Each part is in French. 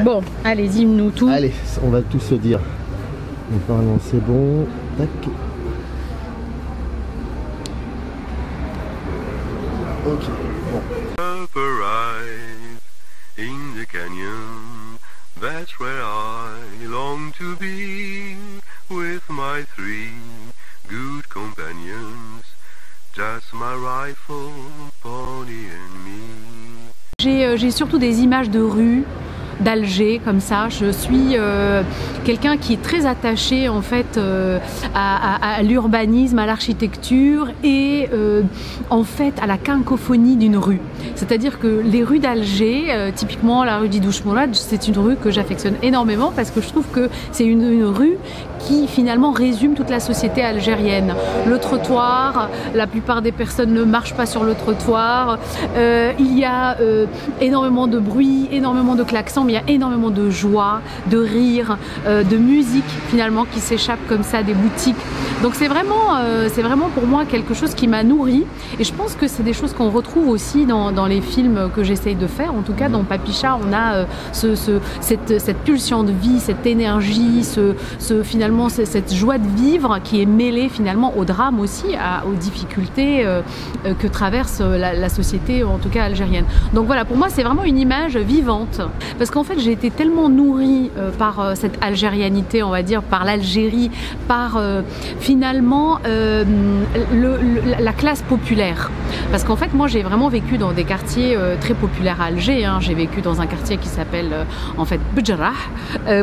Bon, allez, dis-nous tout. Allez, on va tout se dire. Donc normalement c'est bon. Tac. Ok, bon. In the canyon, that's where I long to be, with my 3 good companions, just my rifle, pony and me. J'ai surtout des images de rue, d'Alger, comme ça. Je suis quelqu'un qui est très attaché en fait à l'urbanisme, à l'architecture et en fait à la cacophonie d'une rue. C'est-à-dire que les rues d'Alger, typiquement la rue d'Idouche Mourad, c'est une rue que j'affectionne énormément parce que je trouve que c'est une rue qui finalement résume toute la société algérienne. Le trottoir, la plupart des personnes ne marchent pas sur le trottoir, il y a énormément de bruit, énormément de klaxons, mais il y a énormément de joie, de rire, de musique finalement qui s'échappe comme ça des boutiques. Donc c'est vraiment pour moi quelque chose qui m'a nourri et je pense que c'est des choses qu'on retrouve aussi dans les films que j'essaye de faire. En tout cas dans Papicha on a cette pulsion de vie, cette énergie, finalement cette joie de vivre qui est mêlée finalement au drame aussi, aux difficultés que traverse la société, en tout cas algérienne. Donc voilà, pour moi c'est vraiment une image vivante parce qu'en fait j'ai été tellement nourrie par cette algérianité, on va dire, par l'Algérie, par finalement la classe populaire. Parce qu'en fait moi j'ai vraiment vécu dans des quartiers très populaires à Alger, hein. J'ai vécu dans un quartier qui s'appelle en fait Bdjarrah.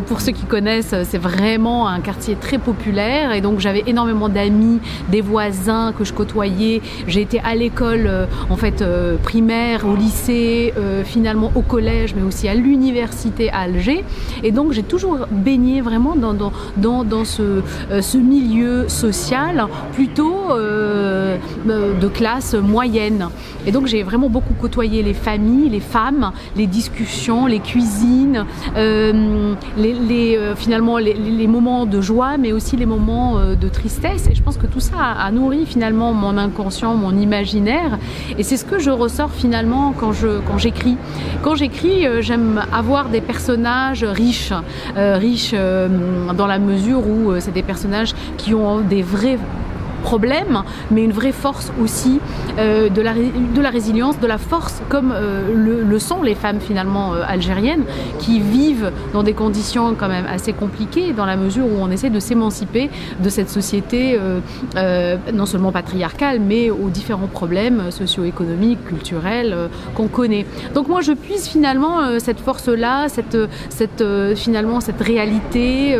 Pour ceux qui connaissent, c'est vraiment un quartier très populaire et donc j'avais énormément d'amis, des voisins que je côtoyais. J'ai été à l'école en fait primaire, au lycée, finalement au collège, mais aussi à l'université à Alger. Et donc j'ai toujours baigné vraiment dans ce milieu social plutôt de classe moyenne. Et donc j'ai vraiment beaucoup côtoyé les familles, les femmes, les discussions, les cuisines, finalement les moments de joie, mais aussi les moments de tristesse. Et je pense que tout ça a nourri finalement mon inconscient, mon imaginaire. Et c'est ce que je ressors finalement quand j'écris. Quand j'écris, j'aime avoir des personnages riches dans la mesure où c'est des personnages qui ont des vrais problème, mais une vraie force aussi, de la résilience, de la force, comme le sont les femmes finalement algériennes, qui vivent dans des conditions quand même assez compliquées, dans la mesure où on essaie de s'émanciper de cette société non seulement patriarcale, mais aux différents problèmes socio-économiques, culturels qu'on connaît. Donc moi je puise finalement cette force-là, finalement cette réalité,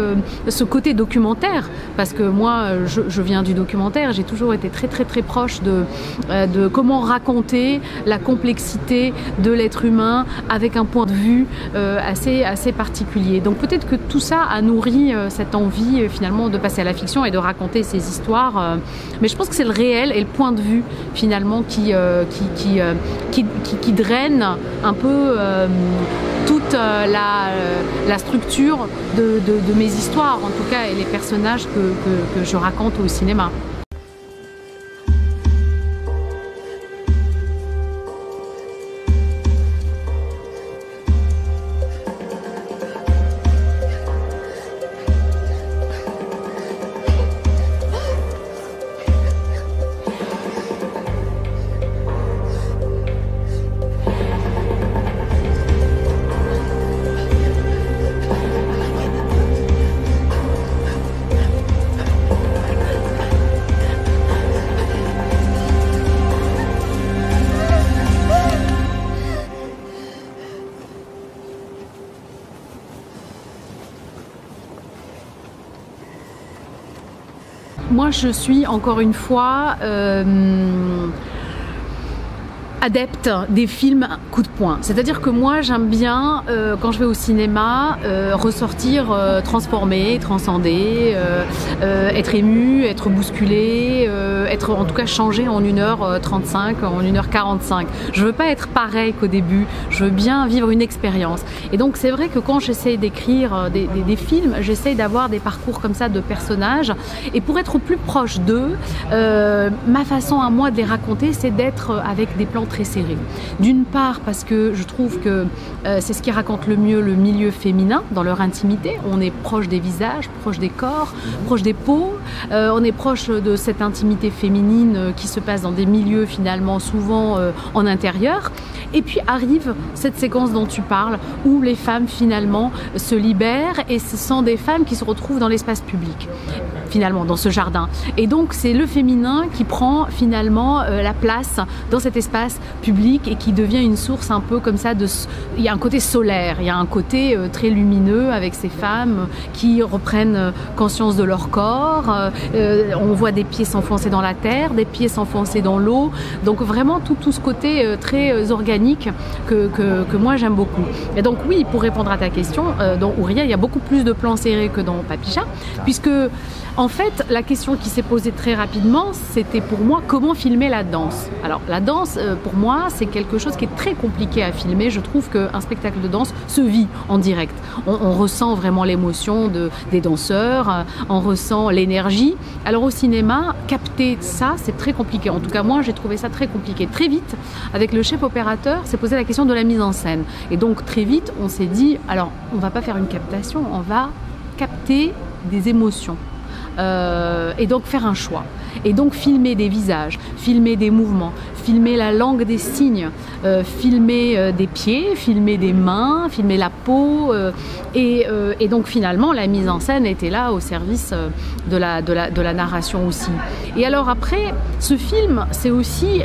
ce côté documentaire, parce que moi je viens du documentaire. J'ai toujours été très proche de comment raconter la complexité de l'être humain avec un point de vue assez particulier. Donc peut-être que tout ça a nourri cette envie finalement de passer à la fiction et de raconter ces histoires. Mais je pense que c'est le réel et le point de vue finalement qui draine un peu toute la structure de mes histoires, en tout cas, et les personnages que je raconte au cinéma. Moi, je suis encore une fois adepte des films coup de poing. C'est-à-dire que moi, j'aime bien, quand je vais au cinéma, ressortir transformée, transcendée, être émue, être bousculée, être en tout cas changée en 1h35, en 1h45. Je veux pas être pareil qu'au début, je veux bien vivre une expérience. Et donc c'est vrai que quand j'essaie d'écrire des films, j'essaie d'avoir des parcours comme ça de personnages. Et pour être au plus proche d'eux, ma façon à moi de les raconter, c'est d'être avec des plans très serré. D'une part parce que je trouve que c'est ce qui raconte le mieux le milieu féminin dans leur intimité. On est proche des visages, proche des corps, proche des peaux. On est proche de cette intimité féminine qui se passe dans des milieux finalement souvent en intérieur. Et puis arrive cette séquence dont tu parles où les femmes finalement se libèrent et ce sont des femmes qui se retrouvent dans l'espace public finalement dans ce jardin. Et donc c'est le féminin qui prend finalement la place dans cet espace public et qui devient une source un peu comme ça il y a un côté solaire, il y a un côté très lumineux avec ces femmes qui reprennent conscience de leur corps. On voit des pieds s'enfoncer dans la terre, des pieds s'enfoncer dans l'eau. Donc vraiment tout ce côté très organique que moi j'aime beaucoup. Et donc oui, pour répondre à ta question, dans Houria, il y a beaucoup plus de plans serrés que dans Papicha, puisque en fait, la question qui s'est posée très rapidement, c'était pour moi comment filmer la danse. Alors la danse, pour moi, c'est quelque chose qui est très compliqué à filmer. Je trouve qu'un spectacle de danse se vit en direct. On ressent vraiment l'émotion des danseurs, on ressent l'énergie. Alors au cinéma, capter ça, c'est très compliqué. En tout cas, moi, j'ai trouvé ça très compliqué. Très vite, avec le chef opérateur, s'est posé la question de la mise en scène. Et donc très vite, on s'est dit, alors on va pas faire une captation, on va capter des émotions. Et donc faire un choix. Et donc filmer des visages, filmer des mouvements, filmer la langue des signes, filmer des pieds, filmer des mains, filmer la peau. Et donc finalement, la mise en scène était là au service de la narration aussi. Et alors après, ce film, c'est aussi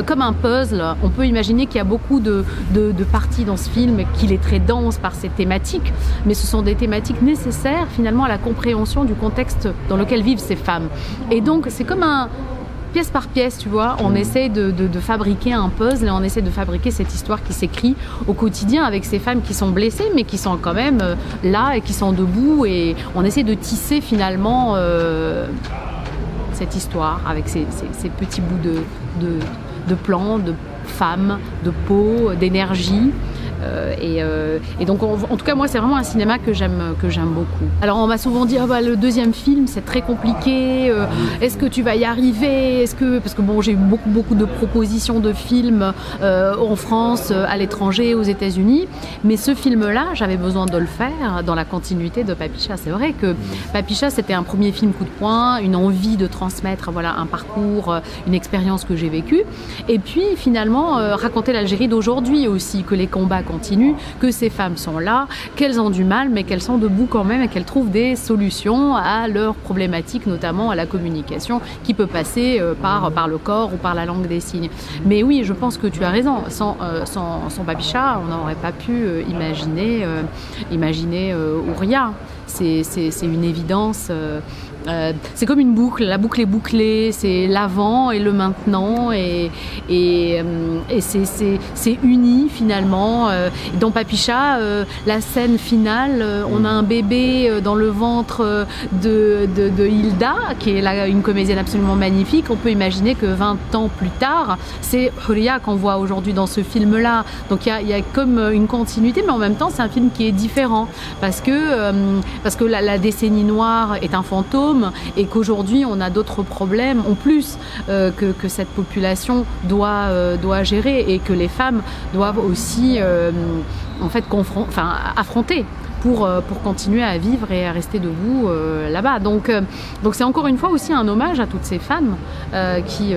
comme un puzzle. On peut imaginer qu'il y a beaucoup de parties dans ce film, qu'il est très dense par ses thématiques, mais ce sont des thématiques nécessaires finalement à la compréhension du contexte dans lequel vivent ces femmes. Et donc c'est comme pièce par pièce, tu vois, on essaie de fabriquer un puzzle et on essaie de fabriquer cette histoire qui s'écrit au quotidien avec ces femmes qui sont blessées mais qui sont quand même là et qui sont debout, et on essaie de tisser finalement cette histoire avec ces petits bouts de plans, de femmes, de peau, d'énergie. Et donc en tout cas moi c'est vraiment un cinéma que j'aime beaucoup. Alors on m'a souvent dit le deuxième film c'est très compliqué, est-ce que tu vas y arriver, parce que bon, j'ai eu beaucoup de propositions de films en France, à l'étranger, aux États-Unis, mais ce film là j'avais besoin de le faire dans la continuité de Papicha. C'est vrai que Papicha c'était un premier film coup de poing, une envie de transmettre un parcours, une expérience que j'ai vécue, et puis finalement raconter l'Algérie d'aujourd'hui aussi, que les combats continuent, que ces femmes sont là, qu'elles ont du mal, mais qu'elles sont debout quand même et qu'elles trouvent des solutions à leurs problématiques, notamment à la communication qui peut passer par le corps ou par la langue des signes. Mais oui, je pense que tu as raison. Sans Papicha, on n'aurait pas pu imaginer Houria. C'est une évidence. C'est comme une boucle, la boucle est bouclée, c'est l'avant et le maintenant, et c'est uni finalement. Dans Papicha, la scène finale, on a un bébé dans le ventre de Hilda, qui est là, une comédienne absolument magnifique. On peut imaginer que 20 ans plus tard, c'est Houria qu'on voit aujourd'hui dans ce film-là. Donc il y a comme une continuité, mais en même temps c'est un film qui est différent parce que la décennie noire est un fantôme, et qu'aujourd'hui on a d'autres problèmes en plus que cette population doit gérer, et que les femmes doivent aussi en fait affronter pour continuer à vivre et à rester debout là-bas. Donc c'est encore une fois aussi un hommage à toutes ces femmes qui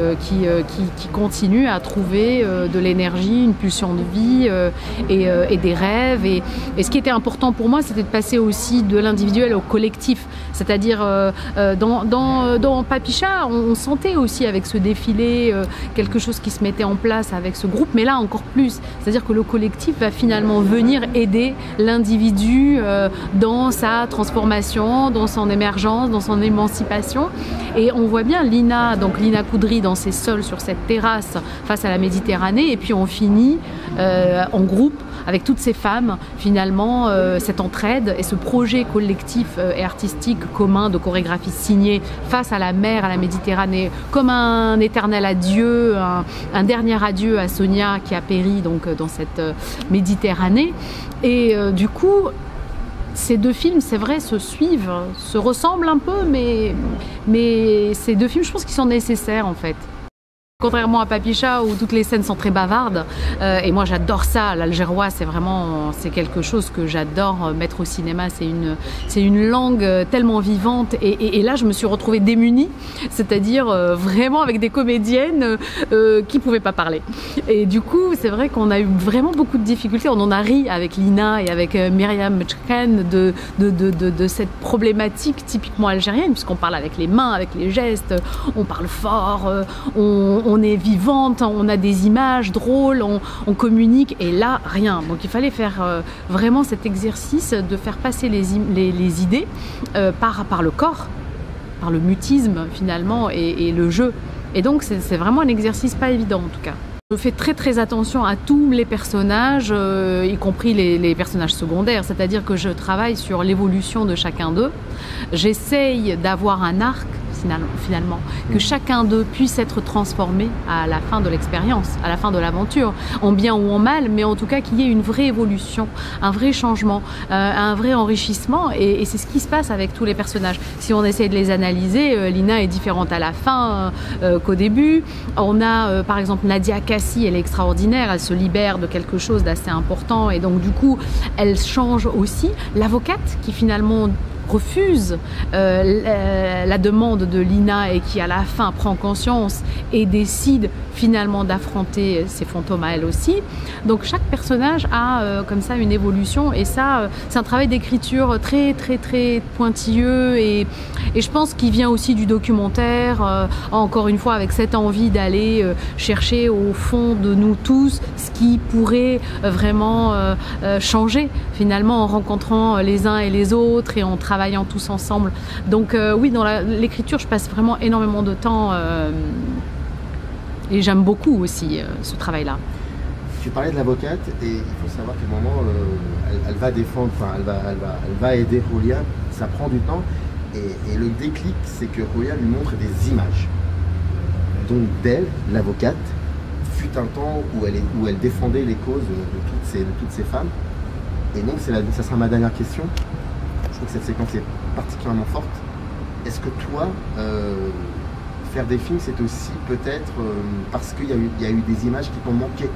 continuent à trouver de l'énergie, une pulsion de vie et des rêves. Et ce qui était important pour moi, c'était de passer aussi de l'individuel au collectif. C'est-à-dire dans Papicha, on sentait aussi avec ce défilé quelque chose qui se mettait en place avec ce groupe, mais là encore plus. C'est-à-dire que le collectif va finalement venir aider l'individu dans sa transformation, dans son émergence, dans son émancipation. Et on voit bien Lina Koudry dans ses sols sur cette terrasse face à la Méditerranée, et puis on finit en groupe avec toutes ces femmes, finalement, cette entraide et ce projet collectif et artistique commun de chorégraphie signée face à la mer, à la Méditerranée, comme un éternel adieu, un dernier adieu à Sonia qui a péri donc dans cette Méditerranée. Et du coup, ces deux films, c'est vrai, se suivent, se ressemblent un peu, mais ces deux films, je pense qu'ils sont nécessaires en fait. Contrairement à Papicha où toutes les scènes sont très bavardes, et moi j'adore ça, l'algérois c'est quelque chose que j'adore mettre au cinéma, c'est une langue tellement vivante et là je me suis retrouvée démunie, c'est-à-dire vraiment avec des comédiennes qui pouvaient pas parler. Et du coup c'est vrai qu'on a eu vraiment beaucoup de difficultés, on en a ri avec Lina et avec Myriam Mechkan de cette problématique typiquement algérienne, puisqu'on parle avec les mains, avec les gestes, on parle fort, on est vivante, on a des images drôles, on communique, et là, rien. Donc il fallait faire vraiment cet exercice de faire passer les idées par le corps, par le mutisme finalement, et le jeu. Et donc c'est vraiment un exercice pas évident en tout cas. Je fais très attention à tous les personnages, y compris les personnages secondaires, c'est-à-dire que je travaille sur l'évolution de chacun d'eux. J'essaye d'avoir un arc finalement, que chacun d'eux puisse être transformé à la fin de l'expérience, à la fin de l'aventure, en bien ou en mal, mais en tout cas qu'il y ait une vraie évolution, un vrai changement, un vrai enrichissement, et c'est ce qui se passe avec tous les personnages. Si on essaie de les analyser, Lina est différente à la fin qu'au début. On a par exemple Nadia Kassi, elle est extraordinaire, elle se libère de quelque chose d'assez important, et donc du coup elle change aussi. L'avocate qui finalement refuse la demande de Lina et qui à la fin prend conscience et décide finalement d'affronter ses fantômes à elle aussi. Donc chaque personnage a comme ça une évolution, et ça c'est un travail d'écriture très pointilleux, et je pense qu'il vient aussi du documentaire, encore une fois avec cette envie d'aller chercher au fond de nous tous ce qui pourrait vraiment changer finalement en rencontrant les uns et les autres et en travaillant tous ensemble. Donc oui, dans l'écriture je passe vraiment énormément de temps et j'aime beaucoup aussi ce travail-là. Tu parlais de l'avocate, et il faut savoir qu'à un moment elle va défendre, enfin elle va aider Julia, ça prend du temps, et le déclic c'est que Julia lui montre des images. Donc d'elle, l'avocate, fut un temps où elle défendait les causes de toutes ces femmes. Et donc ça sera ma dernière question. Je trouve que cette séquence est particulièrement forte. Est-ce que toi, faire des films, c'est aussi peut-être parce qu'il y a eu des images qui t'ont manqué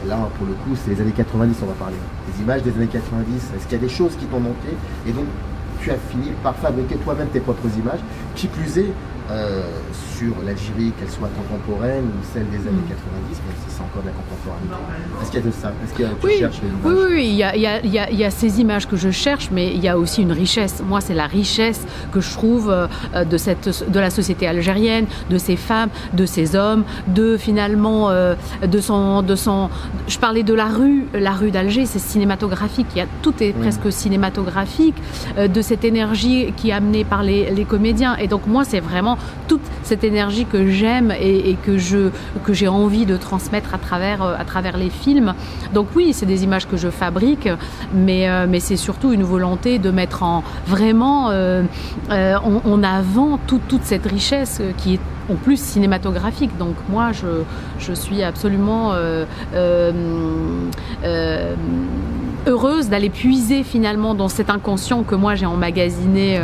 là, pour le coup, c'est les années 90, on va parler. Les images des années 90, est-ce qu'il y a des choses qui t'ont manqué? Et donc, tu as fini par fabriquer toi-même tes propres images, qui plus est, sur l'Algérie, qu'elle soit contemporaine ou celle des années 90, même si c'est encore de la contemporanéité. Est-ce qu'il y a de ça? Est-ce que tu cherches les images? Oui, il y a ces images que je cherche, mais il y a aussi une richesse. Moi, c'est la richesse que je trouve de la société algérienne, de ces femmes, de ces hommes, de finalement je parlais de la rue d'Alger, c'est cinématographique. Tout est presque cinématographique, de cette énergie qui est amenée par les comédiens. Et donc moi, c'est vraiment toute cette énergie que j'aime et que j'ai envie de transmettre à travers les films. Donc oui, c'est des images que je fabrique, mais c'est surtout une volonté de mettre vraiment en avant toute cette richesse qui est en plus cinématographique. Donc moi je suis absolument heureuse d'aller puiser finalement dans cet inconscient que moi j'ai emmagasiné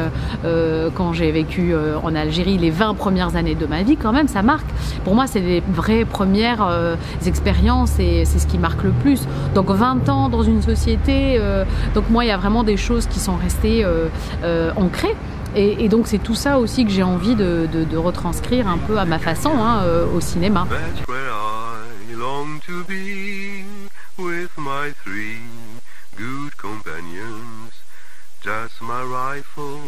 quand j'ai vécu en Algérie les 20 premières années de ma vie. Quand même, ça marque. Pour moi, c'est les vraies premières expériences, et c'est ce qui marque le plus. Donc 20 ans dans une société, donc moi il y a vraiment des choses qui sont restées ancrées. Et donc c'est tout ça aussi que j'ai envie de retranscrire un peu à ma façon au cinéma. That's where I long to be, with my 3 good companions, just my rifle